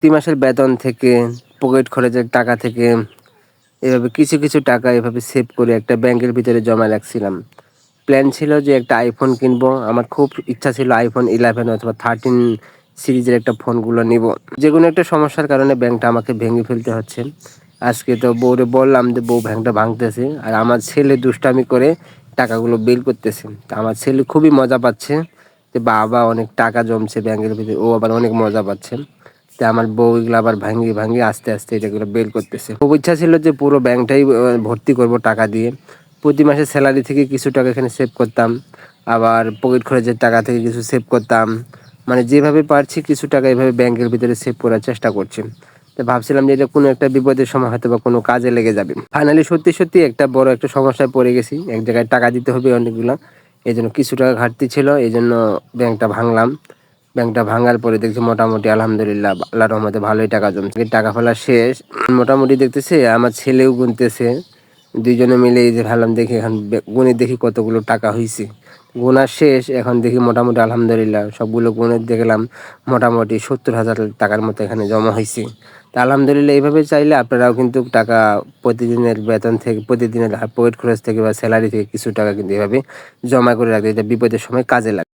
প্রতি মাসের বেতন থেকে, পকেট খরচের টাকা থেকে এভাবে কিছু, কিছু টাকা এভাবে সেভ করে একটা ব্যাংকের ভিতরে জমা রাখছিলাম। প্ল্যান ছিল যে একটা iPhone কিনবো। আমার খুব ইচ্ছা ছিল iPhone 11 অথবা 13 সিরিজের একটা ফোনগুলো নিবো। যেকোনো একটা সমস্যার কারণে ব্যাংকটা আমাকে ভেঙে ফেলতে হচ্ছে। আজকে তো বউরে বললাম যে, বউ ব্যাংকটা ভাঙতেছে। আর আমার ছেলে দুষ্টামি করে টাকাগুলো বের করতেছে। তো আমার ছেলে খুবই মজা পাচ্ছে যে, বাবা অনেক টাকা জমছে ব্যাংকের ভিতরে। ও আবার অনেক মজা পাচ্ছে। তো আমার বউ এগুলো আবার ভাঙিয়ে, ভাঙিয়ে আস্তে, আস্তে এটাগুলো বের করতেছে। খুব ইচ্ছা ছিল যে পুরো ব্যাংকটাই ভর্তি করব টাকা দিয়ে। প্রতি মাসে স্যালারি থেকে কিছু টাকা এখানে সেভ করতাম। আবার পকেট খরচের টাকা থেকে কিছু সেভ করতাম। মানে যেভাবে পারছি কিছু টাকা এভাবে ব্যাংকের ভিতরে সেভ করার চেষ্টা করছি। তো ভাবছিলাম যে এটা কোনো একটা বিপদের সময় হয়তো বা কোনো কাজে লেগে যাবে। ফাইনালি সত্যি, সত্যি একটা বড় একটা সমস্যায় পড়ে গেছি। এক জায়গায় টাকা দিতে হবে অনেকগুলা। এজন্য কিছু টাকা ঘাটতি ছিল। এজন্য ব্যাংকটা ভাঙলাম। ব্যাংকটা ভাঙার পরে দেখছি মোটামুটি আলহামদুলিল্লাহ আল্লাহর রহমতে ভালোই টাকা জমছে। টাকা ফেলা শেষ। মোটামুটি দেখতেছি আমার ছেলেও গুনতেছে। ২ জনে মিলে এই যে ভাবলাম দেখি এখন গুনে দেখি কতগুলো টাকা হইছে। গোনা শেষ। এখন দেখি মোটামুটি আলহামদুলিল্লাহ সবগুলো গুনে দেখলাম মোটামুটি ৭০,০০০ টাকার মতো এখানে জমা হইছে। তো আলহামদুলিল্লাহ এইভাবে চাইলে আপনারাও কিন্তু টাকা প্রতিদিনের বেতন থেকে, প্রতিদিনের পকেট খরচ থেকে বা স্যালারি থেকে কিছু টাকা কিন্তু এভাবে জমা করে রাখতে, এটা বিপদের সময় কাজে লাগে।